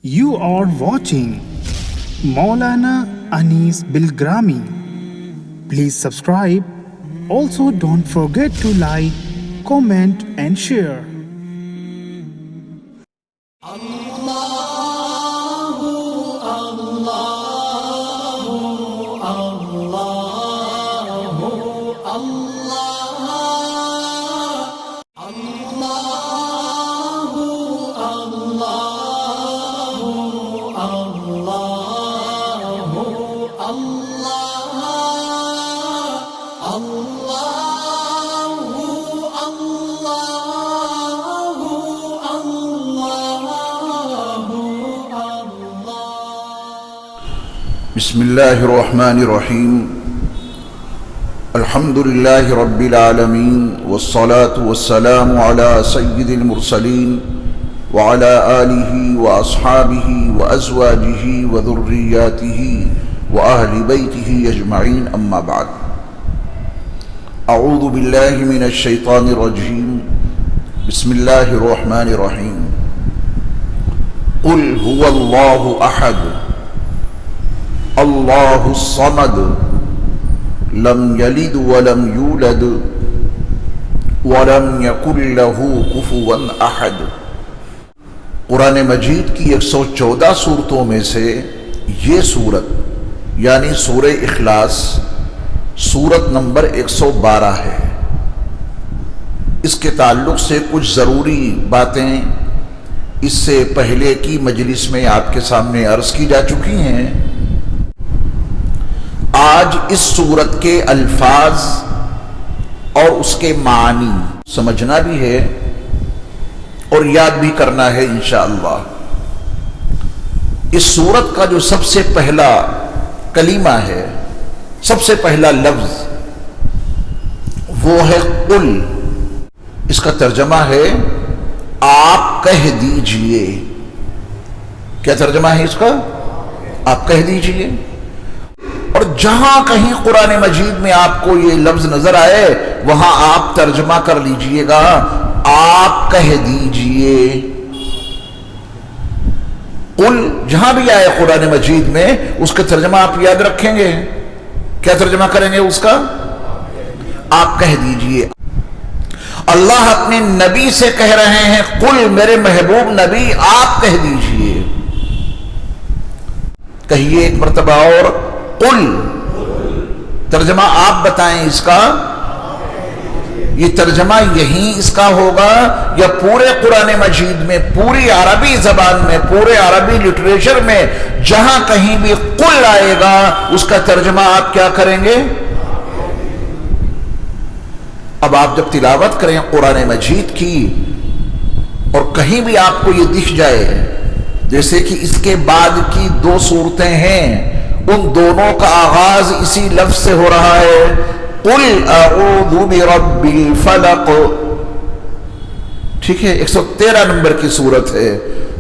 You are watching Maulana Anis Bilgrami. Please subscribe. Also, don't forget to like, comment, and share. بسم الله الرحمن الرحيم الحمد لله رب العالمين والصلاة والسلام على سيد المرسلين وعلى آله وأصحابه وأزواجه وذرياته وأهل بيته أجمعين أما بعد أعوذ بالله من الشيطان الرجيم بسم الله الرحمن الرحيم قل هو الله أحد اللہ الصمد لم یلد ولم یولد ولم یکن لہ کفوا احد۔ قرآن مجید کی 114 سورتوں میں سے یہ سورت یعنی سورہ اخلاص سورت نمبر 112 ہے۔ اس کے تعلق سے کچھ ضروری باتیں اس سے پہلے کی مجلس میں آپ کے سامنے عرض کی جا چکی ہیں۔ آج اس سورت کے الفاظ اور اس کے معنی سمجھنا بھی ہے اور یاد بھی کرنا ہے انشاءاللہ۔ اس سورت کا جو سب سے پہلا کلمہ ہے، سب سے پہلا لفظ وہ ہے قل۔ اس کا ترجمہ ہے آپ کہہ دیجئے۔ کیا ترجمہ ہے اس کا؟ آپ کہہ دیجئے۔ اور جہاں کہیں قرآن مجید میں آپ کو یہ لفظ نظر آئے وہاں آپ ترجمہ کر لیجئے گا آپ کہہ دیجئے۔ قل جہاں بھی آئے قرآن مجید میں اس کا ترجمہ آپ یاد رکھیں گے۔ کیا ترجمہ کریں گے اس کا؟ آپ کہہ دیجئے۔ اللہ اپنے نبی سے کہہ رہے ہیں قل میرے محبوب نبی آپ کہہ دیجئے۔ کہیے ایک مرتبہ اور قل۔ ترجمہ آپ بتائیں اس کا۔ یہ ترجمہ یہی اس کا ہوگا یا پورے قرآن مجید میں پوری عربی زبان میں پورے عربی لٹریچر میں جہاں کہیں بھی قل آئے گا اس کا ترجمہ آپ کیا کریں گے؟ اب آپ جب تلاوت کریں قرآن مجید کی اور کہیں بھی آپ کو یہ دکھ جائے جیسے کہ اس کے بعد کی 2 سورتیں ہیں ان دونوں کا آغاز اسی لفظ سے ہو رہا ہے قل اعوذ برب الفلق، ٹھیک ہے، 113 نمبر کی سورت ہے،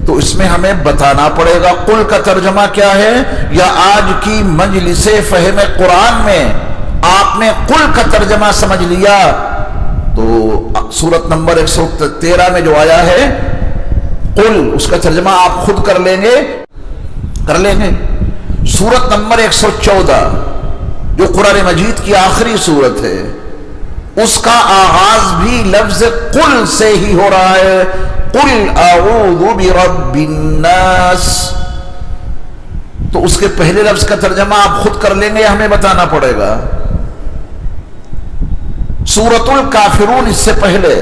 تو اس میں ہمیں بتانا پڑے گا قل کا ترجمہ کیا ہے، یا آج کی مجلس فہم قرآن میں آپ نے قل کا ترجمہ سمجھ لیا تو سورت نمبر 113 میں جو آیا ہے قل اس کا ترجمہ آپ خود کر لیں گے۔ سورت نمبر 114 جو قرآن مجید کی آخری سورت ہے اس کا آغاز بھی لفظ قل سے ہی ہو رہا ہے قل اعوذ برب الناس، تو اس کے پہلے لفظ کا ترجمہ آپ خود کر لیں گے، ہمیں بتانا پڑے گا۔ سورۃ الکافرون اس سے پہلے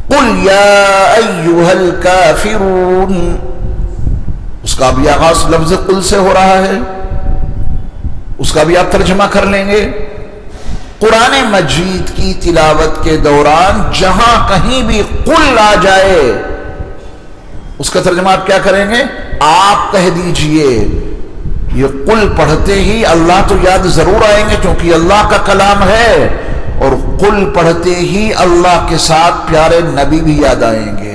قل یا ایھا الکافرون، اس کا بھی آغاز لفظ قل سے ہو رہا ہے، اس کا بھی آپ ترجمہ کر لیں گے۔ قرآن مجید کی تلاوت کے دوران جہاں کہیں بھی قل آ جائے اس کا ترجمہ آپ کیا کریں گے؟ آپ کہہ دیجئے۔ یہ قل پڑھتے ہی اللہ تو یاد ضرور آئیں گے کیونکہ اللہ کا کلام ہے، اور قل پڑھتے ہی اللہ کے ساتھ پیارے نبی بھی یاد آئیں گے،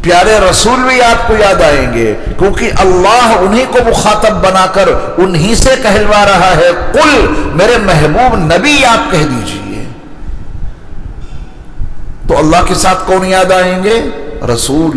پیارے رسول بھی آپ کو یاد آئیں گے، کیونکہ اللہ انہی کو مخاطب بنا کر انہی سے کہلوا رہا ہے قل میرے محبوب نبی آپ کہہ دیجئے۔ تو اللہ کے ساتھ کون یاد آئیں گے؟ رسول،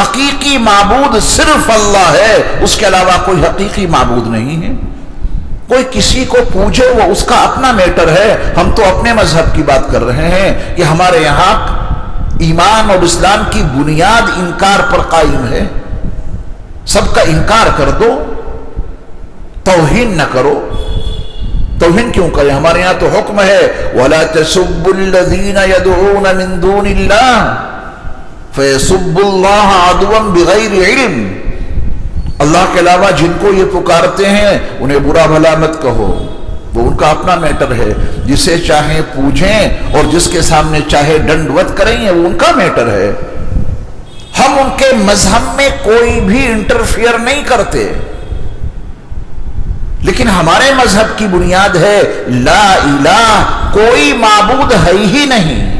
حقیقی معبود صرف اللہ ہے، اس کے علاوہ کوئی حقیقی معبود نہیں ہے۔ کوئی کسی کو پوچھے وہ اس کا اپنا میٹر ہے، ہم تو اپنے مذہب کی بات کر رہے ہیں کہ ہمارے یہاں ایمان اور اسلام کی بنیاد انکار پر قائم ہے۔ سب کا انکار کر دو، توہین نہ کرو۔ توہین کیوں کریں؟ ہمارے یہاں تو حکم ہے وَلَا تَسُبُّوا الَّذِينَ يَدْعُونَ مِن دُونِ اللَّهِ فَيَسُبُّوا اللَّهَ عَدْوًا بِغَيْرِ عِلْمٍ۔ اللہ کے علاوہ جن کو یہ پکارتے ہیں انہیں برا بھلا مت کہو، وہ ان کا اپنا میٹر ہے۔ جسے چاہیں پوجیں اور جس کے سامنے چاہے ڈنڈوت کریں، وہ ان کا میٹر ہے۔ ہم ان کے مذہب میں کوئی بھی انٹرفیئر نہیں کرتے، لیکن ہمارے مذہب کی بنیاد ہے لا الہ، کوئی معبود ہے ہی نہیں۔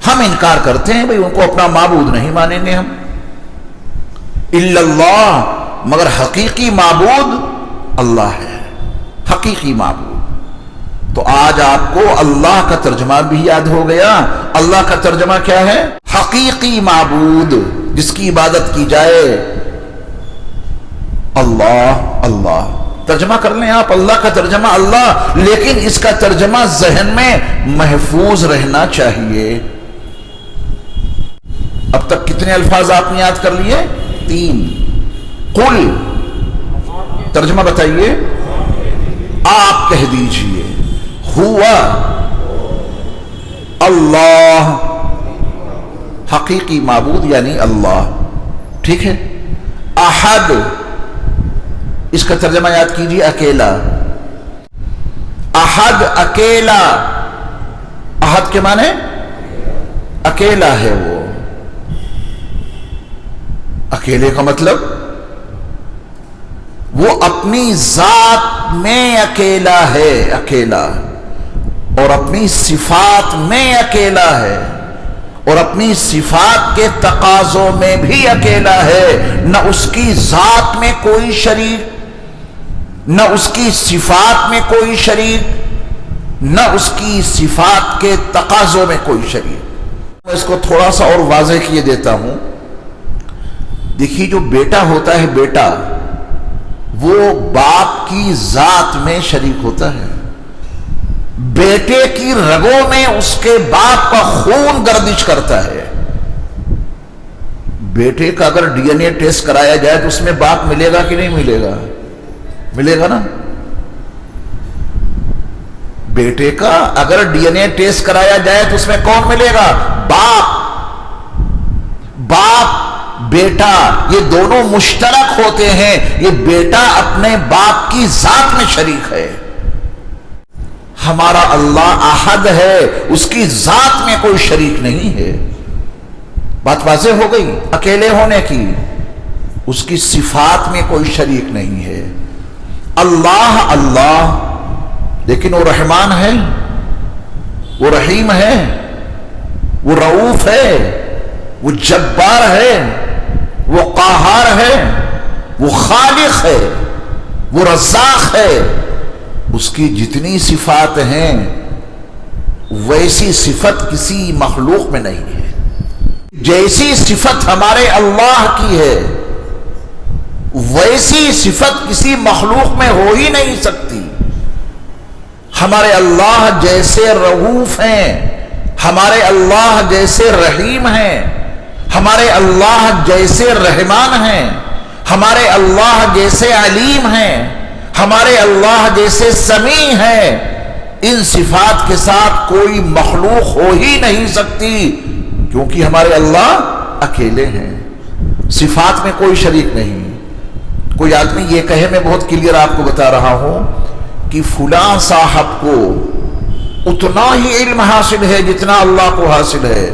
ہم انکار کرتے ہیں بھئی ان کو اپنا معبود نہیں مانیں گے ہم، الا اللہ، مگر حقیقی معبود اللہ ہے، حقیقی معبود۔ تو آج آپ کو اللہ کا ترجمہ بھی یاد ہو گیا۔ اللہ کا ترجمہ کیا ہے؟ حقیقی معبود، جس کی عبادت کی جائے اللہ۔ اللہ ترجمہ کر لیں آپ، اللہ کا ترجمہ اللہ، لیکن اس کا ترجمہ ذہن میں محفوظ رہنا چاہیے۔ اب تک کتنے الفاظ آپ نے یاد کر لیے؟ 3۔ قل، ترجمہ بتائیے، آپ کہہ دیجئے، ہوا اللہ، حقیقی معبود یعنی اللہ، ٹھیک ہے۔ احد، اس کا ترجمہ یاد کیجئے، اکیلا۔ احد اکیلا، احد کے معنی اکیلا ہے وہ۔ اکیلے کا مطلب وہ اپنی ذات میں اکیلا ہے، اکیلا، اور اپنی صفات میں اکیلا ہے، اور اپنی صفات کے تقاضوں میں بھی اکیلا ہے۔ نہ اس کی ذات میں کوئی شریک، نہ اس کی صفات میں کوئی شریک، نہ اس کی صفات کے تقاضوں میں کوئی شریک۔ میں اس کو تھوڑا سا اور واضح کیے دیتا ہوں۔ دیکھیے جو بیٹا ہوتا ہے، بیٹا وہ باپ کی ذات میں شریک ہوتا ہے۔ بیٹے کی رگوں میں اس کے باپ کا خون گردش کرتا ہے۔ بیٹے کا اگر ڈی این اے ٹیسٹ کرایا جائے تو اس میں باپ ملے گا کہ نہیں ملے گا؟ ملے گا نا۔ بیٹے کا اگر ڈی این اے ٹیسٹ کرایا جائے تو اس میں کون ملے گا؟ باپ۔ باپ بیٹا یہ دونوں مشترک ہوتے ہیں۔ یہ بیٹا اپنے باپ کی ذات میں شریک ہے۔ ہمارا اللہ احد ہے، اس کی ذات میں کوئی شریک نہیں ہے۔ بات واضح ہو گئی اکیلے ہونے کی۔ اس کی صفات میں کوئی شریک نہیں ہے۔ اللہ اللہ، لیکن وہ رحمان ہے، وہ رحیم ہے، وہ رؤوف ہے، وہ جبار ہے، وہ قہار ہے، وہ خالق ہے، وہ رزاق ہے۔ اس کی جتنی صفات ہیں ویسی صفت کسی مخلوق میں نہیں ہے۔ جیسی صفت ہمارے اللہ کی ہے ویسی صفت کسی مخلوق میں ہو ہی نہیں سکتی۔ ہمارے اللہ جیسے رؤوف ہیں، ہمارے اللہ جیسے رحیم ہیں، ہمارے اللہ جیسے رحمان ہیں، ہمارے اللہ جیسے علیم ہیں، ہمارے اللہ جیسے سمیع ہیں۔ ان صفات کے ساتھ کوئی مخلوق ہو ہی نہیں سکتی، کیونکہ ہمارے اللہ اکیلے ہیں، صفات میں کوئی شریک نہیں۔ کوئی آدمی یہ کہے، میں بہت کلیئر آپ کو بتا رہا ہوں کہ فلاں صاحب کو اتنا ہی علم حاصل ہے جتنا اللہ کو حاصل ہے،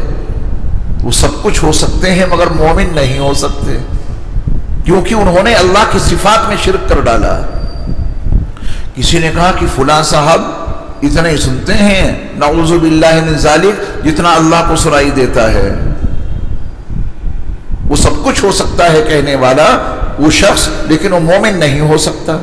وہ سب کچھ ہو سکتے ہیں مگر مومن نہیں ہو سکتے، کیونکہ انہوں نے اللہ کی صفات میں شرک کر ڈالا۔ کسی نے کہا کہ فلاں صاحب اتنا ہی سنتے ہیں، نعوذ باللہ من ذالک، جتنا اللہ کو سنائی دیتا ہے۔ وہ سب کچھ ہو سکتا ہے کہنے والا وہ شخص، لیکن وہ مومن نہیں ہو سکتا،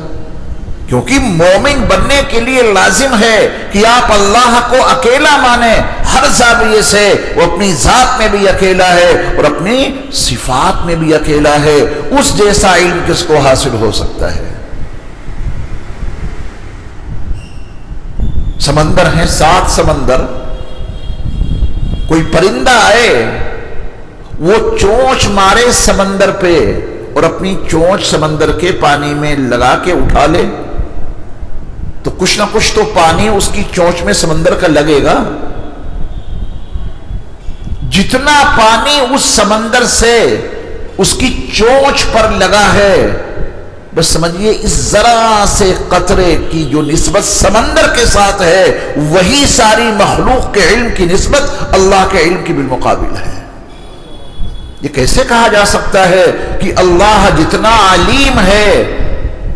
کیونکہ مومن بننے کے لیے لازم ہے کہ آپ اللہ کو اکیلا مانیں ہر زاویے سے. وہ اپنی ذات میں بھی اکیلا ہے اور اپنی صفات میں بھی اکیلا ہے. اس جیسا علم کس کو حاصل ہو سکتا ہے؟ سمندر ہیں 7 سمندر. کوئی پرندہ آئے وہ چونچ مارے سمندر پہ اور اپنی چونچ سمندر کے پانی میں لگا کے اٹھا لے تو کچھ نہ کچھ تو پانی اس کی چونچ میں سمندر کا لگے گا. جتنا پانی اس سمندر سے اس کی چونچ پر لگا ہے، بس سمجھیے اس ذرا سے قطرے کی جو نسبت سمندر کے ساتھ ہے وہی ساری مخلوق کے علم کی نسبت اللہ کے علم کی بالمقابل ہے. یہ کیسے کہا جا سکتا ہے کہ اللہ جتنا علیم ہے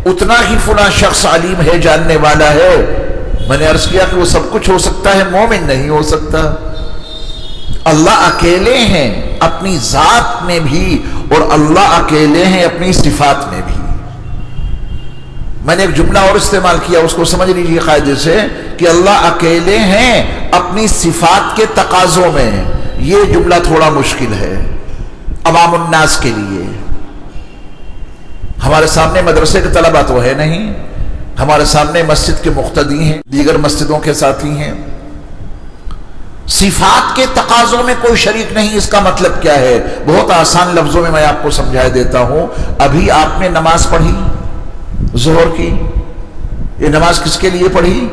اتنا ہی فلاں شخص علیم ہے، جاننے والا ہے؟ میں نے عرض کیا کہ وہ سب کچھ ہو سکتا ہے، مومن نہیں ہو سکتا. اللہ اکیلے ہیں اپنی ذات میں بھی اور اللہ اکیلے ہیں اپنی صفات میں بھی. میں نے ایک جملہ اور استعمال کیا، اس کو سمجھ لیجیے قاعدے سے کہ اللہ اکیلے ہیں اپنی صفات کے تقاضوں میں. یہ جملہ تھوڑا مشکل ہے عوام الناس کے لیے. ہمارے سامنے مدرسے کے طلبہ تو ہے نہیں، ہمارے سامنے مسجد کے مقتدی ہیں، دیگر مسجدوں کے ساتھی ہیں. صفات کے تقاضوں میں کوئی شریک نہیں. اس کا مطلب کیا ہے؟ بہت آسان لفظوں میں آپ کو سمجھا دیتا ہوں. ابھی آپ نے نماز پڑھی ظہر کی، یہ نماز کس کے لیے پڑھی؟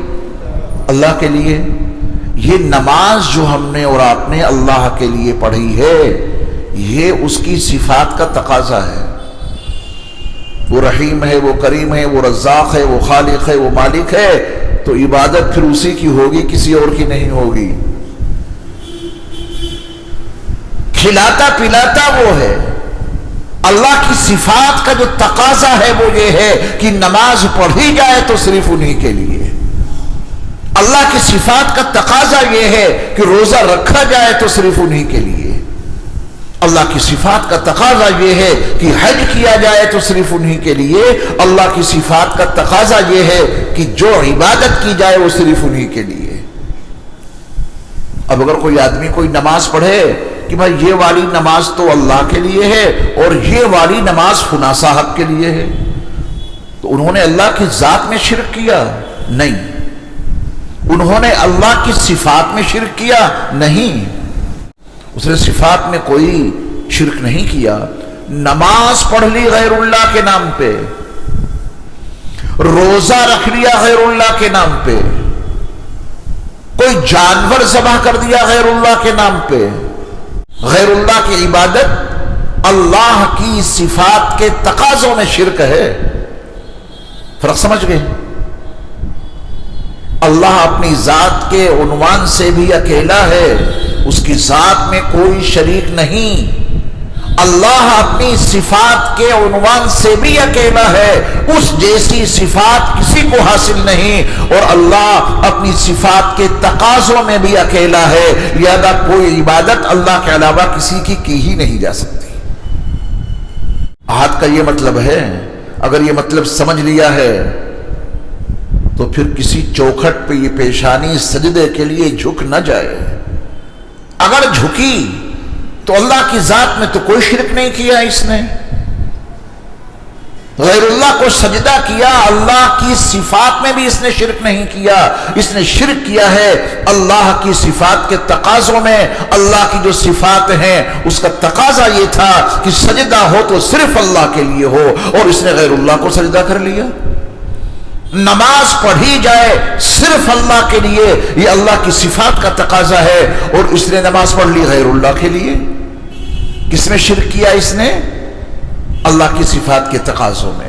اللہ کے لیے. یہ نماز جو ہم نے اور آپ نے اللہ کے لیے پڑھی ہے یہ اس کی صفات کا تقاضا ہے. وہ رحیم ہے، وہ کریم ہے، وہ رزاق ہے، وہ خالق ہے، وہ مالک ہے. تو عبادت پھر اسی کی ہوگی، کسی اور کی نہیں ہوگی. کھلاتا پلاتا وہ ہے. اللہ کی صفات کا جو تقاضا ہے وہ یہ ہے کہ نماز پڑھی جائے تو صرف انہی کے لیے. اللہ کی صفات کا تقاضا یہ ہے کہ روزہ رکھا جائے تو صرف انہی کے لیے. اللہ کی صفات کا تقاضا یہ ہے کہ حج کیا جائے تو صرف انہی کے لیے. اللہ کی صفات کا تقاضا یہ ہے کہ جو عبادت کی جائے وہ صرف انہی کے لیے. اب اگر کوئی آدمی کوئی نماز پڑھے کہ بھائی یہ والی نماز تو اللہ کے لیے ہے اور یہ والی نماز فلاں صاحب کے لیے ہے، تو انہوں نے اللہ کی ذات میں شرک کیا؟ نہیں. انہوں نے اللہ کی صفات میں شرک کیا؟ نہیں. اس نے صفات میں کوئی شرک نہیں کیا. نماز پڑھ لی غیر اللہ کے نام پہ، روزہ رکھ لیا غیر اللہ کے نام پہ، کوئی جانور ذبح کر دیا غیر اللہ کے نام پہ. غیر اللہ کی عبادت اللہ کی صفات کے تقاضوں میں شرک ہے. فرق سمجھ گئے؟ اللہ اپنی ذات کے عنوان سے بھی اکیلا ہے، اس کی ذات میں کوئی شریک نہیں. اللہ اپنی صفات کے عنوان سے بھی اکیلا ہے، اس جیسی صفات کسی کو حاصل نہیں، اور اللہ اپنی صفات کے تقاضوں میں بھی اکیلا ہے. لہذا کوئی عبادت اللہ کے علاوہ کسی کی ہی نہیں جا سکتی. احد کا یہ مطلب ہے. اگر یہ مطلب سمجھ لیا ہے تو پھر کسی چوکھٹ پہ یہ پیشانی سجدے کے لیے جھک نہ جائے. اگر جھکی تو اللہ کی ذات میں تو کوئی شرک نہیں کیا اس نے. غیر اللہ کو سجدہ کیا، اللہ کی صفات میں بھی اس نے شرک نہیں کیا. اس نے شرک کیا ہے اللہ کی صفات کے تقاضوں میں. اللہ کی جو صفات ہیں اس کا تقاضا یہ تھا کہ سجدہ ہو تو صرف اللہ کے لیے ہو، اور اس نے غیر اللہ کو سجدہ کر لیا. نماز پڑھی جائے صرف اللہ کے لیے، یہ اللہ کی صفات کا تقاضا ہے، اور اس نے نماز پڑھ لی غیر اللہ کے لیے. کس میں شرک کیا اس نے؟ اللہ کی صفات کے تقاضوں میں.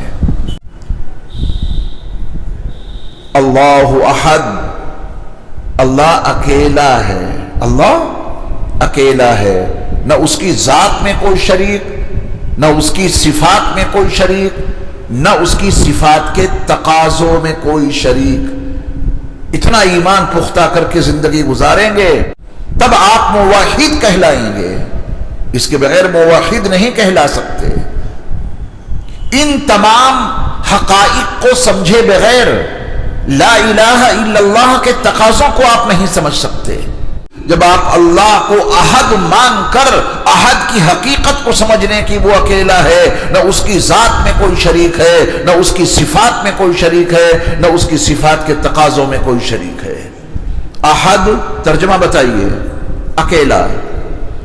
اللہ احد، اللہ اکیلا ہے. اللہ اکیلا ہے، نہ اس کی ذات میں کوئی شریک، نہ اس کی صفات میں کوئی شریک، نہ اس کی صفات کے تقاضوں میں کوئی شریک. اتنا ایمان پختہ کر کے زندگی گزاریں گے تب آپ موحد کہلائیں گے. اس کے بغیر موحد نہیں کہلا سکتے. ان تمام حقائق کو سمجھے بغیر لا الہ الا اللہ کے تقاضوں کو آپ نہیں سمجھ سکتے۔ جب آپ اللہ کو احد مان کر احد کی حقیقت کو سمجھنے کی وہ اکیلا ہے، نہ اس کی ذات میں کوئی شریک ہے، نہ اس کی صفات میں کوئی شریک ہے، نہ اس کی صفات کے تقاضوں میں کوئی شریک ہے۔ احد ترجمہ بتائیے، اکیلا۔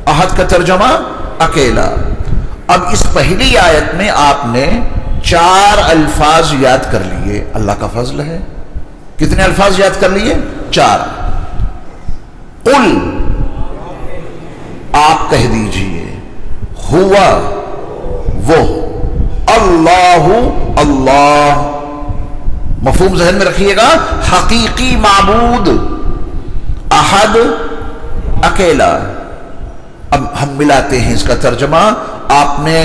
احد کا ترجمہ اکیلا۔ اب اس پہلی آیت میں آپ نے 4 الفاظ یاد کر لیے، اللہ کا فضل ہے۔ کتنے الفاظ یاد کر لیے؟ 4۔ قل، آپ کہہ دیجئے، ہوا، وہ، اللہ، اللہ، مفہوم ذہن میں رکھیے گا، حقیقی معبود، احد، اکیلا۔ اب ہم ملاتے ہیں اس کا ترجمہ۔ آپ نے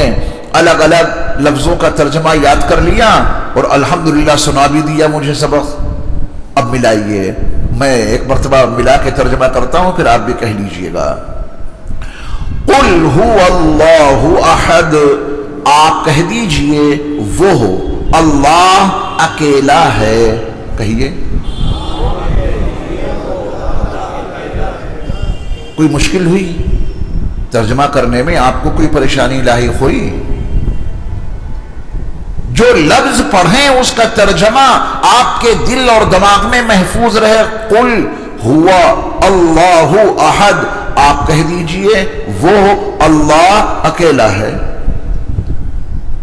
الگ الگ لفظوں کا ترجمہ یاد کر لیا اور الحمدللہ سنا بھی دیا مجھے سبق۔ اب ملائیے، میں ایک مرتبہ ملا کے ترجمہ کرتا ہوں، پھر آپ بھی کہہ لیجئے گا۔ قل هو اللہ احد، آپ کہہ دیجئے وہ اللہ اکیلا ہے۔ کہیے، کوئی مشکل ہوئی ترجمہ کرنے میں؟ آپ کو کوئی پریشانی لاحق ہوئی؟ جو لفظ پڑھیں اس کا ترجمہ آپ کے دل اور دماغ میں محفوظ رہے۔ قل ہوا اللہ احد، آپ کہہ دیجئے وہ اللہ اکیلا ہے۔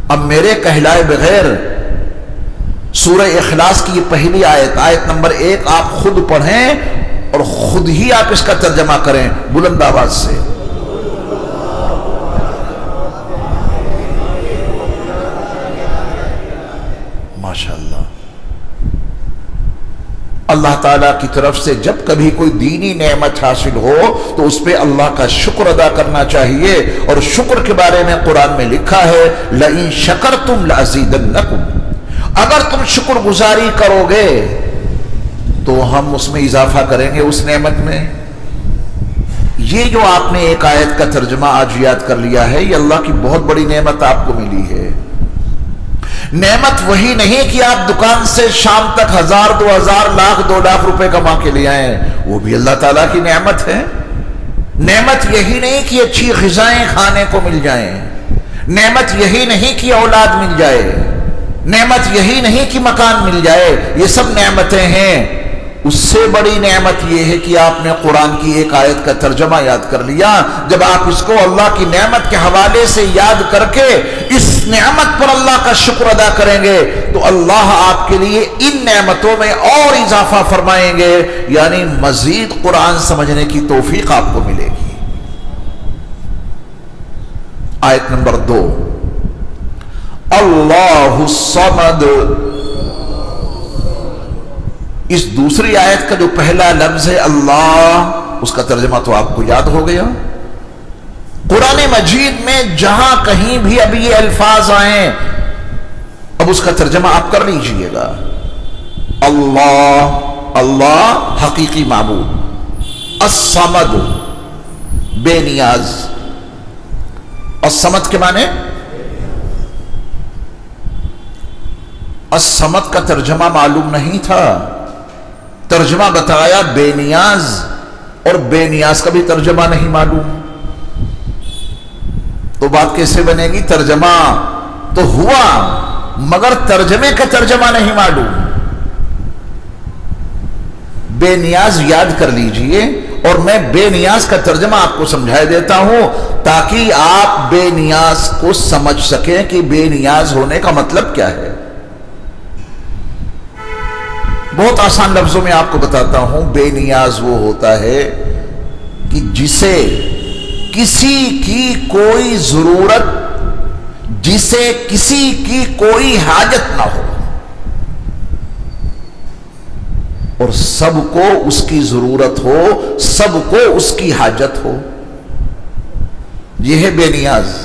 اب میرے کہلائے بغیر سورہ اخلاص کی یہ پہلی آیت، آیت نمبر 1 آپ خود پڑھیں اور خود ہی آپ اس کا ترجمہ کریں بلند آواز سے۔ ماشاءاللہ۔ اللہ تعالیٰ کی طرف سے جب کبھی کوئی دینی نعمت حاصل ہو تو اس پہ اللہ کا شکر ادا کرنا چاہیے، اور شکر کے بارے میں قرآن میں لکھا ہے لَإِن شَكَرْتُمْ لَأَزِيدَنَّكُمْ، اگر تم شکر گزاری کرو گے تو ہم اس میں اضافہ کریں گے اس نعمت میں۔ یہ جو آپ نے ایک آیت کا ترجمہ آج یاد کر لیا ہے، یہ اللہ کی بہت بڑی نعمت آپ کو ملی ہے۔ نعمت وہی نہیں کہ آپ دکان سے شام تک 1000 2000 لاکھ 2 لاکھ روپے کما کے لے آئیں، وہ بھی اللہ تعالیٰ کی نعمت ہے۔ نعمت یہی نہیں کہ اچھی غذائیں کھانے کو مل جائیں، نعمت یہی نہیں کہ اولاد مل جائے، نعمت یہی نہیں کہ مکان مل جائے، یہ سب نعمتیں ہیں۔ اس سے بڑی نعمت یہ ہے کہ آپ نے قرآن کی ایک آیت کا ترجمہ یاد کر لیا۔ جب آپ اس کو اللہ کی نعمت کے حوالے سے یاد کر کے اس نعمت پر اللہ کا شکر ادا کریں گے تو اللہ آپ کے لیے ان نعمتوں میں اور اضافہ فرمائیں گے، یعنی مزید قرآن سمجھنے کی توفیق آپ کو ملے گی۔ آیت نمبر 2، اللہ الصمد۔ اس دوسری آیت کا جو پہلا لفظ ہے اللہ، اس کا ترجمہ تو آپ کو یاد ہو گیا۔ قرآن مجید میں جہاں کہیں بھی اب یہ الفاظ آئیں، اب اس کا ترجمہ آپ کر لیجئے گا۔ اللہ، اللہ حقیقی معبود، الصمد بے نیاز۔ الصمد کے معنی؟ الصمد کا ترجمہ معلوم نہیں تھا، ترجمہ بتایا بے نیاز، اور بے نیاز کا بھی ترجمہ نہیں معلوم، تو بات کیسے بنے گی؟ ترجمہ تو ہوا مگر ترجمے کا ترجمہ نہیں معلوم۔ بے نیاز یاد کر لیجئے، اور میں بے نیاز کا ترجمہ آپ کو سمجھا دیتا ہوں تاکہ آپ بے نیاز کو سمجھ سکیں کہ بے نیاز ہونے کا مطلب کیا ہے۔ بہت آسان لفظوں میں آپ کو بتاتا ہوں، بے نیاز وہ ہوتا ہے کہ جسے کسی کی کوئی ضرورت، جسے کسی کی کوئی حاجت نہ ہو، اور سب کو اس کی ضرورت ہو، سب کو اس کی حاجت ہو، یہ ہے بے نیاز۔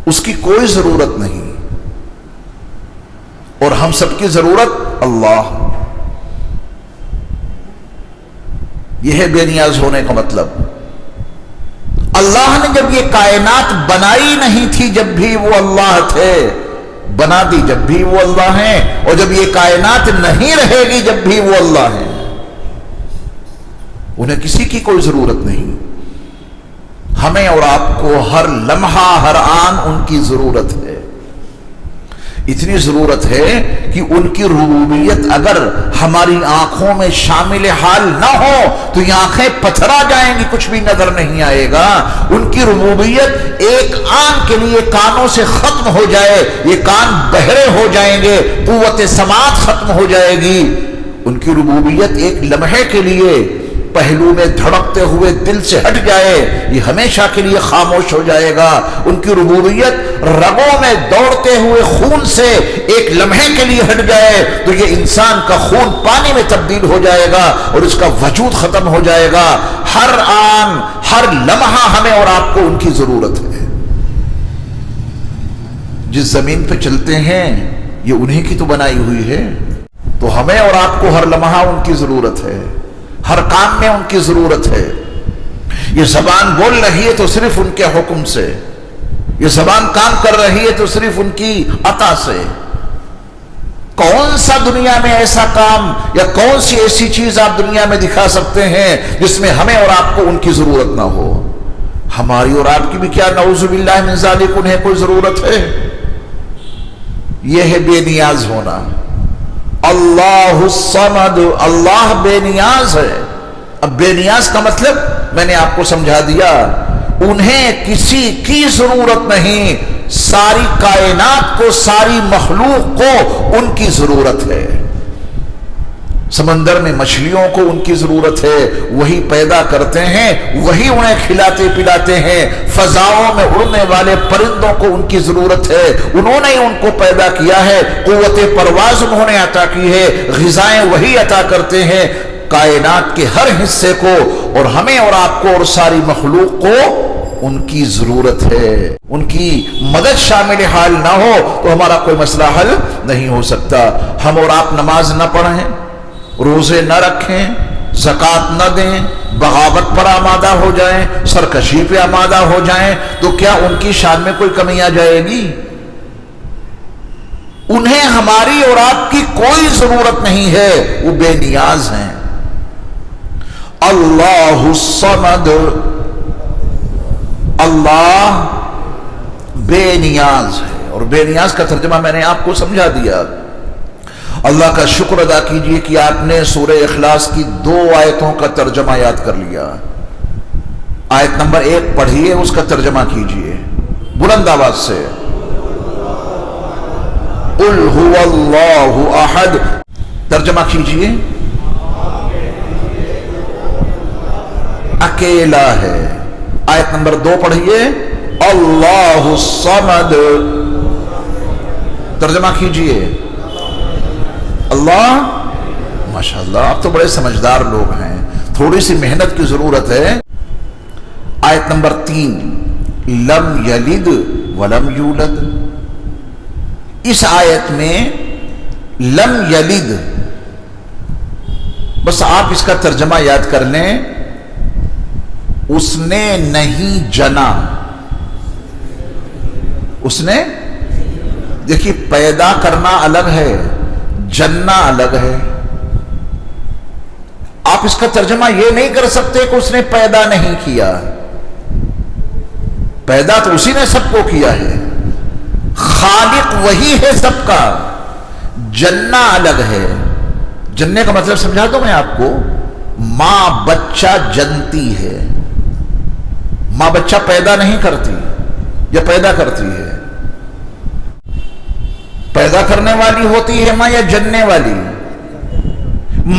اس کی کوئی ضرورت نہیں اور ہم سب کی ضرورت اللہ، یہ ہے بے نیاز ہونے کا مطلب۔ اللہ نے جب یہ کائنات بنائی نہیں تھی، جب بھی وہ اللہ تھے، بنا دی جب بھی وہ اللہ ہیں، اور جب یہ کائنات نہیں رہے گی جب بھی وہ اللہ ہیں۔ انہیں کسی کی کوئی ضرورت نہیں، ہمیں اور آپ کو ہر لمحہ ہر آن ان کی ضرورت ہے۔ اتنی ضرورت ہے کہ ان کی ربوبیت اگر ہماری آنکھوں میں شامل حال نہ ہو تو یہ آنکھیں پتھرا جائیں گی، کچھ بھی نظر نہیں آئے گا۔ ان کی ربوبیت ایک آن کے لیے کانوں سے ختم ہو جائے، یہ کان بہرے ہو جائیں گے، قوت سماعت ختم ہو جائے گی۔ ان کی ربوبیت ایک لمحے کے لیے پہلو میں دھڑکتے ہوئے دل سے ہٹ جائے، یہ ہمیشہ کے لیے خاموش ہو جائے گا۔ ان کی ربوبیت رگوں میں دوڑتے ہوئے خون سے ایک لمحے کے لیے ہٹ جائے تو یہ انسان کا خون پانی میں تبدیل ہو جائے گا اور اس کا وجود ختم ہو جائے گا۔ ہر آن ہر لمحہ ہمیں اور آپ کو ان کی ضرورت ہے۔ جس زمین پہ چلتے ہیں یہ انہی کی تو بنائی ہوئی ہے، تو ہمیں اور آپ کو ہر لمحہ ان کی ضرورت ہے، ہر کام میں ان کی ضرورت ہے۔ یہ زبان بول رہی ہے تو صرف ان کے حکم سے، یہ زبان کام کر رہی ہے تو صرف ان کی عطا سے۔ کون سا دنیا میں ایسا کام یا کون سی ایسی چیز آپ دنیا میں دکھا سکتے ہیں جس میں ہمیں اور آپ کو ان کی ضرورت نہ ہو؟ ہماری اور آپ کی بھی کیا نعوذ باللہ من ذالک انہیں کوئی ضرورت ہے؟ یہ ہے بے نیاز ہونا۔ اللہ الصمد، اللہ بے نیاز ہے۔ اب بے نیاز کا مطلب میں نے آپ کو سمجھا دیا، انہیں کسی کی ضرورت نہیں، ساری کائنات کو ساری مخلوق کو ان کی ضرورت ہے۔ سمندر میں مچھلیوں کو ان کی ضرورت ہے، وہی پیدا کرتے ہیں، وہی انہیں کھلاتے پلاتے ہیں۔ فضاؤں میں اڑنے والے پرندوں کو ان کی ضرورت ہے، انہوں نے ان کو پیدا کیا ہے، قوت پرواز انہوں نے عطا کی ہے، غذائیں وہی عطا کرتے ہیں۔ کائنات کے ہر حصے کو اور ہمیں اور آپ کو اور ساری مخلوق کو ان کی ضرورت ہے۔ ان کی مدد شامل حال نہ ہو تو ہمارا کوئی مسئلہ حل نہیں ہو سکتا۔ ہم اور آپ نماز نہ پڑھیں، روزے نہ رکھیں، زکوٰۃ نہ دیں، بغاوت پر آمادہ ہو جائیں، سرکشی پہ آمادہ ہو جائیں تو کیا ان کی شان میں کوئی کمی آ جائے گی؟ انہیں ہماری اور آپ کی کوئی ضرورت نہیں ہے، وہ بے نیاز ہیں۔ اللہ الصمد، اللہ بے نیاز ہے، اور بے نیاز کا ترجمہ میں نے آپ کو سمجھا دیا۔ اللہ کا شکر ادا کیجئے کہ آپ نے سورہ اخلاص کی 2 آیتوں کا ترجمہ یاد کر لیا۔ آیت نمبر 1 پڑھیے، اس کا ترجمہ کیجئے بلند آواز سے۔ قل هو اللہ احد، ترجمہ کیجئے اکیلا ہے۔ آیت نمبر 2 پڑھیے، اللہ الصمد، ترجمہ کیجئے اللہ۔ ماشاءاللہ آپ تو بڑے سمجھدار لوگ ہیں، تھوڑی سی محنت کی ضرورت ہے۔ آیت نمبر 3، لم یلد ولم یولد، اس آیت میں لم یلد، بس آپ اس کا ترجمہ یاد کر لیں، اس نے نہیں جنا۔ اس نے، دیکھیے پیدا کرنا الگ ہے، جننا الگ ہے۔ آپ اس کا ترجمہ یہ نہیں کر سکتے کہ اس نے پیدا نہیں کیا، پیدا تو اسی نے سب کو کیا ہے، خالق وہی ہے سب کا، جننا الگ ہے۔ جننے کا مطلب سمجھا دوں میں آپ کو، ماں بچہ جنتی ہے، ماں بچہ پیدا نہیں کرتی یا پیدا کرتی ہے؟ پیدا کرنے والی ہوتی ہے ماں یا جننے والی؟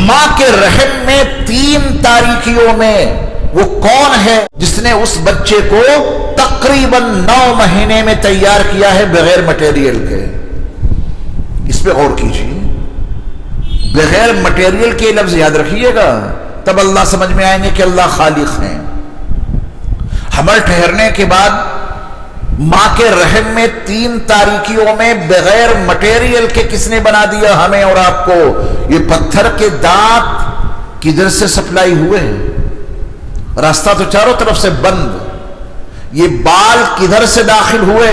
ماں کے رحم میں 3 تاریکیوں میں وہ کون ہے جس نے اس بچے کو تقریباً 9 مہینے میں تیار کیا ہے بغیر مٹیریل کے؟ اس پہ غور کیجیے، بغیر مٹیریل کے لفظ یاد رکھیے گا، تب اللہ سمجھ میں آئیں گے کہ اللہ خالق ہیں۔ حمل ٹھہرنے کے بعد ماں کے رحم میں 3 تاریکیوں میں بغیر مٹیریل کے کس نے بنا دیا ہمیں اور آپ کو؟ یہ پتھر کے دانت کدھر سے سپلائی ہوئے ہیں؟ راستہ تو چاروں طرف سے بند۔ یہ بال کدھر سے داخل ہوئے؟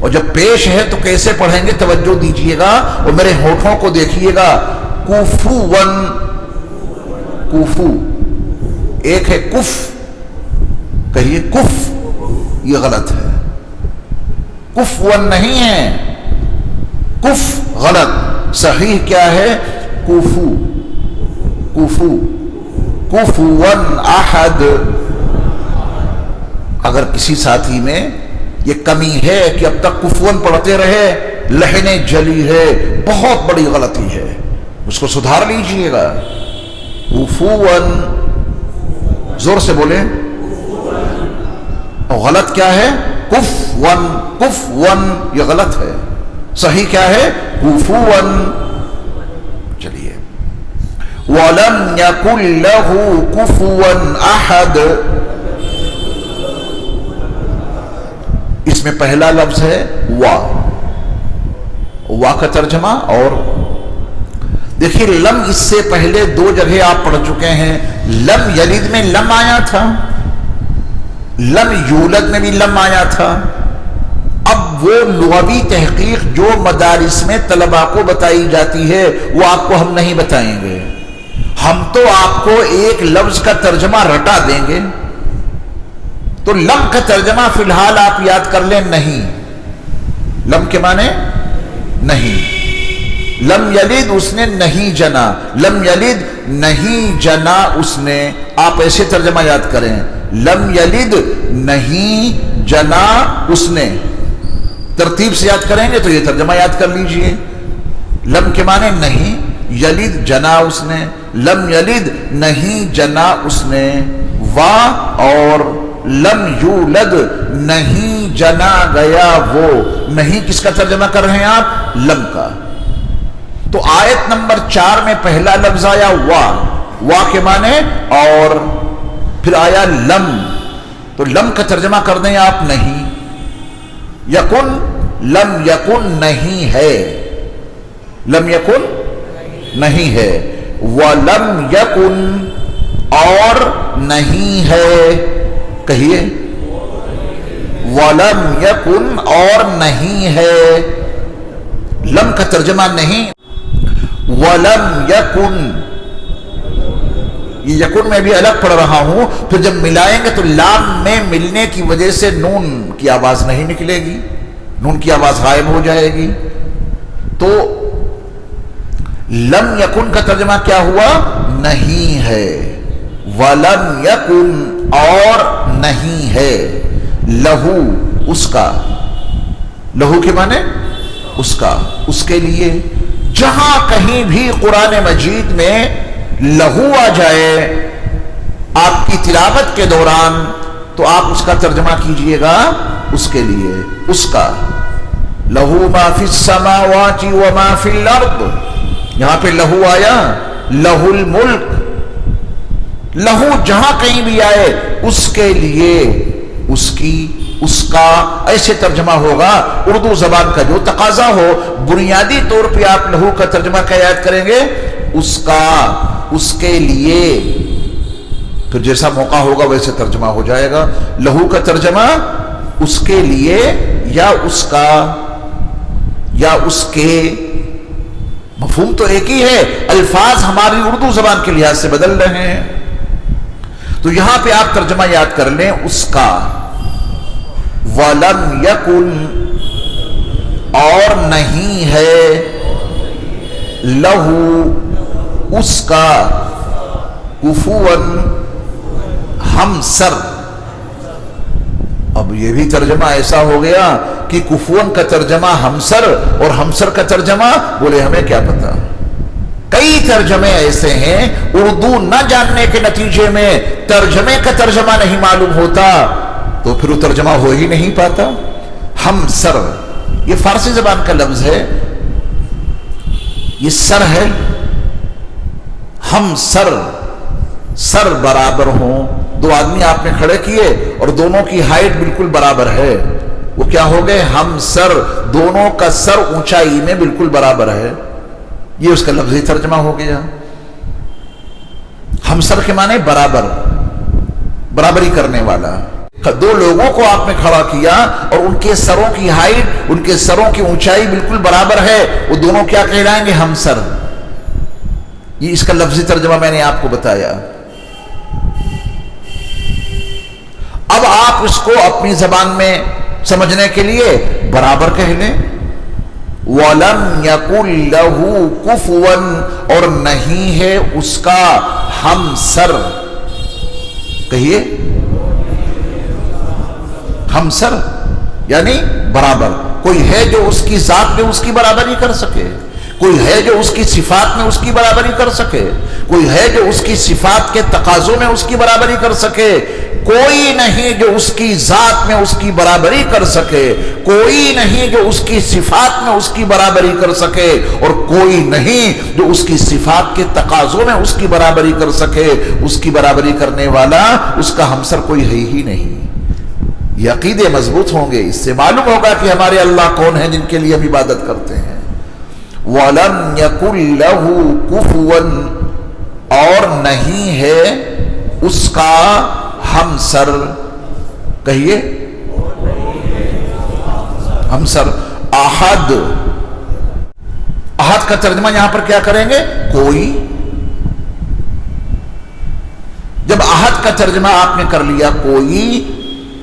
اور جب پیش ہے تو کیسے پڑھیں گے توجہ دیجئے گا اور میرے ہونٹوں کو دیکھیے گا. کوفون، کوفو. ایک ہے کف، کہیے کف، یہ غلط ہے. کفون نہیں ہے، کف غلط. صحیح کیا ہے؟ کوفو، کوفو، کفون احد. اگر کسی ساتھی میں یہ کمی ہے کہ اب تک کفون پڑھتے رہے، لہنیں جلی ہے، بہت بڑی غلطی ہے، اس کو سدھار لیجئے گا. کفون، زور سے بولیں. اور غلط کیا ہے؟ کفون، کفون، یہ غلط ہے. صحیح کیا ہے؟ کفون. چلیے. وَلَمْ يَكُنْ لَهُ كُفُوًا أَحَدٌ. اس میں پہلا لفظ ہے وا. وا کا ترجمہ. اور دیکھیے لم اس سے پہلے دو جگہ آپ پڑھ چکے ہیں. لم یلد میں لم آیا تھا، لم یولد میں بھی لم آیا تھا. اب وہ لغوی تحقیق جو مدارس میں طلباء کو بتائی جاتی ہے وہ آپ کو ہم نہیں بتائیں گے. ہم تو آپ کو ایک لفظ کا ترجمہ رٹا دیں گے. تو لم کا ترجمہ فی الحال آپ یاد کر لیں. نہیں، لم کے معنی نہیں. لم یلد اس نے نہیں جنا، لم یلد نہیں جنا اس نے. آپ ایسے ترجمہ یاد کریں. لم یلد نہیں جنا اس نے. ترتیب سے یاد کریں گے تو یہ ترجمہ یاد کر لیجئے. لم کے معنی نہیں، یلد جنا اس نے. لم یلد نہیں جنا اس نے. وا اور لم یولد نہیں جنا گیا وہ. نہیں کس کا ترجمہ کر رہے ہیں آپ؟ لم کا. تو آیت نمبر 4 میں پہلا لفظ آیا وا، وا کے معنی، اور پھر آیا لم. تو لم کا ترجمہ کر دیں آپ نہیں. یکن، لم یکن نہیں ہے، لم یکن نہیں ہے. وَلَمْ يَكُنْ اور نہیں ہے. کہیے وَلَمْ يَكُنْ اور نہیں ہے. لم کا ترجمہ نہیں. وَلَمْ يَكُنْ، یہ یکن میں بھی الگ پڑھ رہا ہوں. پھر جب ملائیں گے تو لام میں ملنے کی وجہ سے نون کی آواز نہیں نکلے گی، نون کی آواز غائب ہو جائے گی. تو لم یکن کا ترجمہ کیا ہوا؟ نہیں ہے. وَلَمْ يَكُنْ اور نہیں ہے. لہو اس کا، لہو کے معنی اس کا، اس کے لیے. جہاں کہیں بھی قرآن مجید میں لہو آ جائے آپ کی تلاوت کے دوران تو آپ اس کا ترجمہ کیجئے گا اس کے لیے، اس کا. لہو ما فی السماوات و ما فی الارض. یہاں پہ لہو آیا، لہو الملک. لہو جہاں کہیں بھی آئے اس کے لیے، اس کی، اس کا، ایسے ترجمہ ہوگا. اردو زبان کا جو تقاضا ہو. بنیادی طور پہ آپ لہو کا ترجمہ کیا یاد کریں گے؟ اس کا، اس کے لیے. پھر جیسا موقع ہوگا ویسے ترجمہ ہو جائے گا. لہو کا ترجمہ اس کے لیے یا اس کا یا اس کے. مفہوم تو ایک ہی ہے، الفاظ ہماری اردو زبان کے لحاظ سے بدل رہے ہیں. تو یہاں پہ آپ ترجمہ یاد کر لیں اس کا. وَلَمْ يَكُنْ اور نہیں ہے. لہو اس کا. کفواً ہمسر. اب یہ بھی ترجمہ ایسا ہو گیا کہ کفواً کا ترجمہ ہمسر اور ہمسر کا ترجمہ بولے ہمیں کیا پتا. کئی ترجمے ایسے ہیں اردو نہ جاننے کے نتیجے میں ترجمے کا ترجمہ نہیں معلوم ہوتا تو پھر وہ ترجمہ ہو ہی نہیں پاتا. ہمسر یہ فارسی زبان کا لفظ ہے، یہ سر ہے. ہم سر، سر برابر ہوں. دو آدمی آپ نے کھڑے کیے اور دونوں کی ہائٹ بالکل برابر ہے، وہ کیا ہو گئے؟ ہم سر. دونوں کا سر اونچائی میں بالکل برابر ہے. یہ اس کا لفظی ترجمہ ہو گیا. ہم سر کے معنی برابر، برابری کرنے والا. دو لوگوں کو آپ نے کھڑا کیا اور ان کے سروں کی ہائٹ، ان کے سروں کی اونچائی بالکل برابر ہے، وہ دونوں کیا کہلائیں گے؟ ہمسر۔ یہ اس کا لفظی ترجمہ میں نے آپ کو بتایا۔ اب آپ اس کو اپنی زبان میں سمجھنے کے لیے برابر کہہ لیں، وَلَمْ يَكُنْ لَهُ كُفُوًا، اور نہیں ہے اس کا ہمسر۔ کہیے ہمسر یعنی برابر۔ کوئی ہے جو اس کی ذات میں اس کی برابری کر سکے؟ کوئی ہے جو اس کی صفات میں اس کی برابری کر سکے؟ کوئی ہے جو اس کی صفات کے تقاضوں میں اس کی برابری کر سکے؟ کوئی نہیں جو اس کی ذات میں اس کی برابری کر سکے، کوئی نہیں جو اس کی صفات میں اس کی برابری کر سکے، اور کوئی نہیں جو اس کی صفات کے تقاضوں میں اس کی برابری کر سکے۔ اس کی برابری کرنے والا اس کا ہمسر کوئی ہے ہی نہیں۔ یہ عقیدے مضبوط ہوں گے، اس سے معلوم ہوگا کہ ہمارے اللہ کون ہیں جن کے لیے ہم عبادت کرتے ہیں۔ وَلَمْ يَكُنْ لَهُ كُفُوًا، اور نہیں ہے اس کا ہمسر۔ کہیے ہمسر۔ احد، احد کا ترجمہ یہاں پر کیا کریں گے؟ کوئی۔ جب احد کا ترجمہ آپ نے کر لیا کوئی،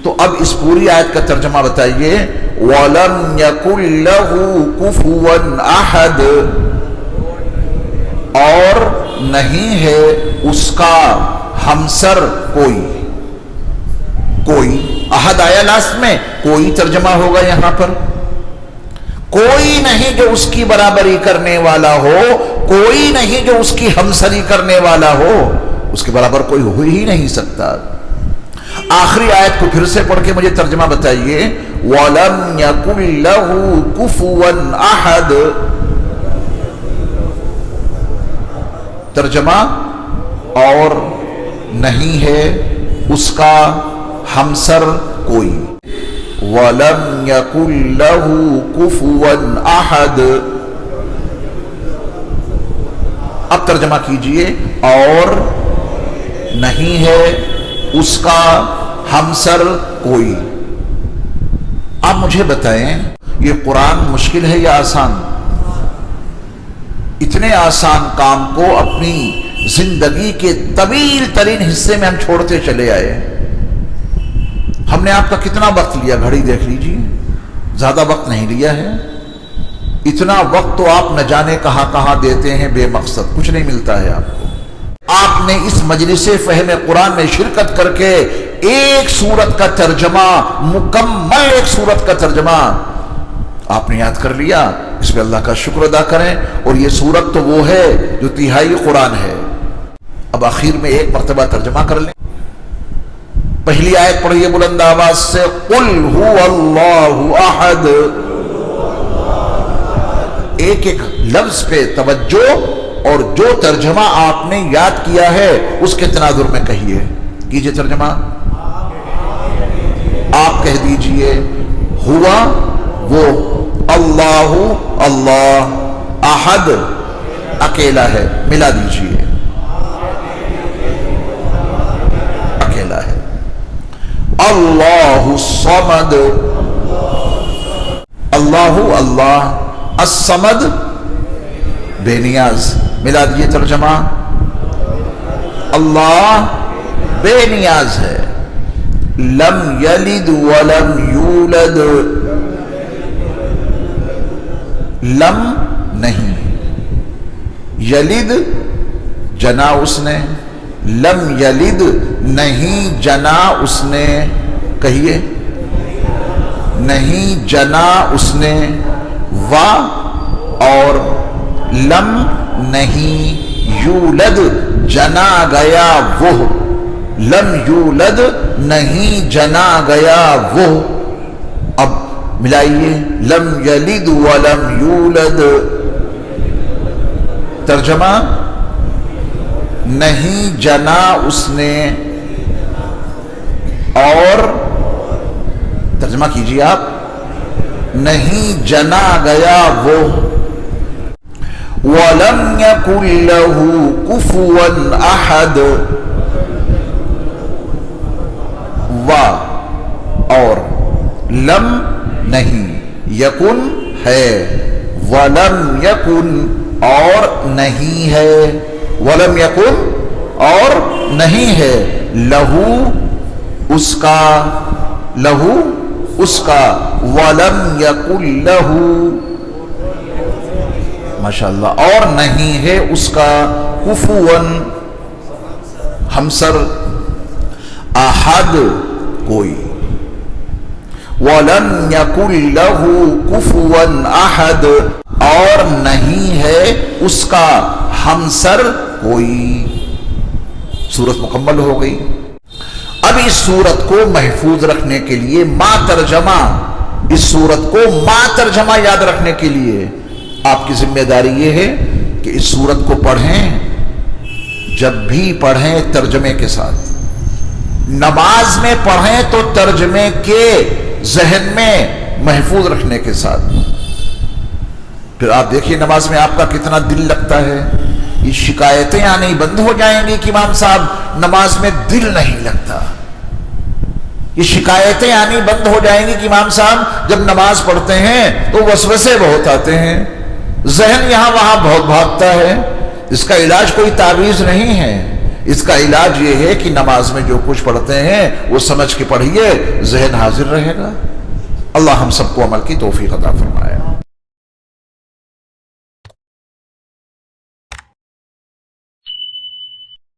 تو اب اس پوری آیت کا ترجمہ بتائیے۔ وَلَمْ يَكُنْ لَهُ كُفُوًا أَحَدٌ، اور نہیں ہے اس کا ہمسر کوئی۔ کوئی احد آیا لاسٹ میں، کوئی ترجمہ ہوگا یہاں پر۔ کوئی نہیں جو اس کی برابری کرنے والا ہو، کوئی نہیں جو اس کی ہمسری کرنے والا ہو، اس کے برابر کوئی ہو ہی نہیں سکتا۔ آخری آیت کو پھر سے پڑھ کے مجھے ترجمہ بتائیے۔ وَلَمْ يَكُنْ لَهُ كُفُوًا أَحَدٌ، ترجمہ اور نہیں ہے اس کا ہمسر کوئی۔ وَلَمْ يَكُنْ لَهُ كُفُوًا أَحَدٌ، اب ترجمہ کیجئے، اور نہیں ہے اس کا ہمسر کوئی۔ آپ مجھے بتائیں یہ قرآن مشکل ہے یا آسان؟ اتنے آسان کام کو اپنی زندگی کے طویل ترین حصے میں ہم چھوڑتے چلے آئے۔ ہم نے آپ کا کتنا وقت لیا؟ گھڑی دیکھ لیجیے، زیادہ وقت نہیں لیا ہے۔ اتنا وقت تو آپ نہ جانے کہاں کہاں دیتے ہیں بے مقصد، کچھ نہیں ملتا ہے آپ کو۔ آپ نے اس مجلس فہم قرآن میں شرکت کر کے ایک سورت کا ترجمہ، مکمل ایک سورت کا ترجمہ آپ نے یاد کر لیا، اس پہ اللہ کا شکر ادا کریں۔ اور یہ سورت تو وہ ہے جو تہائی قرآن ہے۔ اب آخر میں ایک مرتبہ ترجمہ کر لیں۔ پہلی آیت پڑھیے بلند آواز سے، قُلْ هُوَ اللَّهُ أَحَدٌ۔ ایک ایک لفظ پہ توجہ، اور جو ترجمہ آپ نے یاد کیا ہے اس کے تناظر میں کہیے۔ کیجئے ترجمہ، آپ کہہ دیجئے ہوا وہ، اللہ اللہ، احد اکیلا ہے، ملا دیجئے اکیلا ہے، اللہ الصمد، اللہ اللہ، الصمد بے نیاز، ملا دیجئے ترجمہ، اللہ بے نیاز ہے، لم یلد ولم یولد، لم نہیں، یلد جنا اس نے، لم یلد نہیں جنا اس نے، کہیے نہیں جنا اس نے، و اور لم نہیں، یولد جنا گیا وہ، لم یولد نہیں جنا گیا وہ۔ اب ملائیے، لم یلد ولم یولد، ترجمہ نہیں جنا اس نے، اور ترجمہ کیجیے آپ، نہیں جنا گیا وہ، وَلَمْ يَكُنْ لَهُ كُفُوًا أَحَدٌ، اور لم نہیں یکن ہے ولم یکن اور نہیں ہے ولم یکن اور نہیں ہے لہو اس کا لہو اس کا ولم یکن لہو ماشاءاللہ اور نہیں ہے اس کا کفواً ہمسر احد کوئی وَلَمْ يَكُنْ لَهُ كُفُوًا أَحَدٌ اور نہیں ہے اس کا ہمسر کوئی. سورت مکمل ہو گئی. اب اس سورت کو محفوظ رکھنے کے لیے ما ترجمہ اس سورت کو ما ترجمہ یاد رکھنے کے لیے آپ کی ذمہ داری یہ ہے کہ اس سورت کو پڑھیں, جب بھی پڑھیں ترجمے کے ساتھ, نماز میں پڑھیں تو ترجمے کے ذہن میں محفوظ رکھنے کے ساتھ. پھر آپ دیکھیے نماز میں آپ کا کتنا دل لگتا ہے. یہ شکایتیں آنی بند ہو جائیں گی کہ امام صاحب نماز میں دل نہیں لگتا. یہ شکایتیں آنی بند ہو جائیں گی کہ امام صاحب جب نماز پڑھتے ہیں تو وسوسے بہت آتے ہیں, ذہن یہاں وہاں بہت بھاگتا ہے. اس کا علاج کوئی تعویذ نہیں ہے. اس کا علاج یہ ہے کہ نماز میں جو کچھ پڑھتے ہیں وہ سمجھ کے پڑھیے, ذہن حاضر رہے گا. اللہ ہم سب کو عمل کی توفیق عطا فرمائے.